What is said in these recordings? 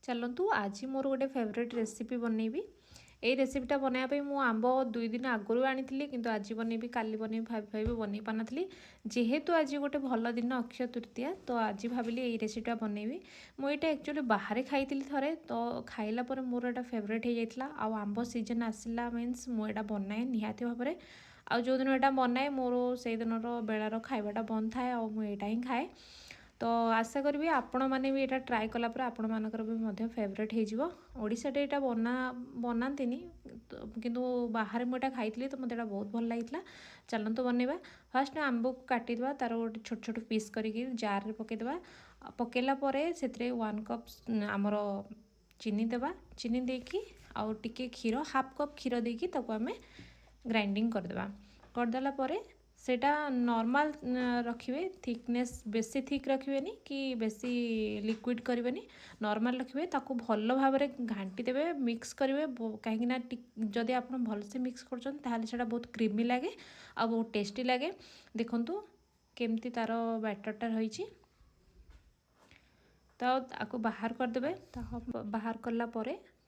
चलतु आज मोर गोटे फेवरेट रेसिपी बनैबी। ये रेसिपीटा बनाया मु आंब 2 दिन आगुरी आनी किंतु आज बनैबी काली बनैबी भाभी बनै पारी जेहेतु आज गोटे भल दिन अक्षय तृतीया तो आज भाविली ये रेसिपीटा बनैबी। मुझे एक्चुअली बाहर खाई थे तो खाइला पर मोर एटा फेवरेट हो जाता आउ आंब सीजन आसला मीन्स मुझे बनाए निहाती भाव में आउ जो दिन यहाँ बनाए मोर से दिन बेलार खावाटा बंद थाए और मुझा ही खाए। तो आशा करी आपण मैंने भी यहाँ ट्राए कलापर आपण मानकर भी फेवरेट होड़े यहाँ बनाती किंतु बाहर मुझे खाई तो मतलब बहुत भल लगी। चलतु बनवा फास्ट आंब को काटिदेवा तार गोटे छोट छोट पीस करके जार पकईदेवा पकईला से 1 कप आमर चीनी देवा चीनी देकी आउ टिके क्षीर हाफ कप क्षीर देकी आम ग्राइंडिंग करदेला सेटा नॉर्मल रखिए थिकनेस बेसी थिक रखिए कि बेसी लिक्विड करेंगे नॉर्मल रखिए ताकू भल भाव में घाटी देवे मिक्स करेंगे कहीं जदि आप भलसे मिक्स कर बहुत क्रीमी लगे आ बहुत टेस्टी लगे। देखंतु केमती तार बैटरटा रही तो आपको बाहर करदे बाहर कला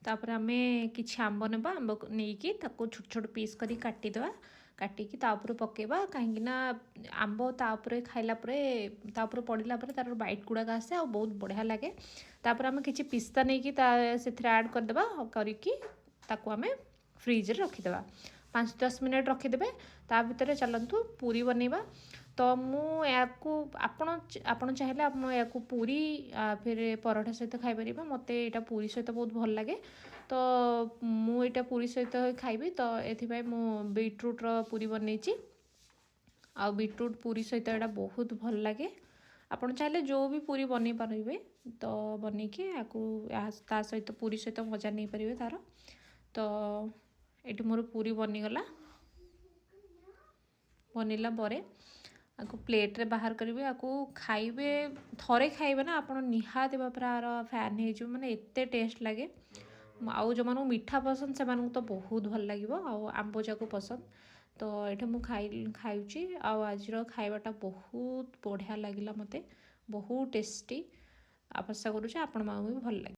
तापर आम कि आंब ना आंब नहीं छोट छोट पीस कर काटिदेवा काटिकी तापर पकेबा कहीं आंब तापर खाइला तापर पड़ला तार बाइट गुड़ाक आसे आ बहुत बढ़िया लगे। तापर आम कि पिस्ता नहीं से ऐड करदेबा करके आम फ्रिज रखीदे 5-10 मिनट रखीदे ता भितर चलतु पूरी बनैबा। तो आपण चाहिए आप पूरी फिर पराठा सहित खाईपर मत यहाँ पूरी सहित बहुत भल लगे तो मुझा पूरी सहित खाइबी। तो ये मु बीटरूट पूरी बनई आ बीटरूट पूरी सहित यहाँ बहुत भल लगे आपड़ चाहिए जो भी पूरी बन पारे तो बनईकी ता सहित पूरी सहित मजा नहीं पारे तार। तो ये मोर पूरी बनीगला बनला आपको प्लेट रे बाहर करेंगे आपको खाइबे थरे खाइबे ना आप निहाती भार फैन हो मैंने एत टेस्ट लगे आउ जो मानू मीठा पसंद से तो बहुत भल लगे आंब जाक पसंद। तो ये मुझे खाऊची आज खाइबाटा बहुत बढ़िया लगिला मते बहुत टेस्टी आशा करूँ आपण भी भल लगे।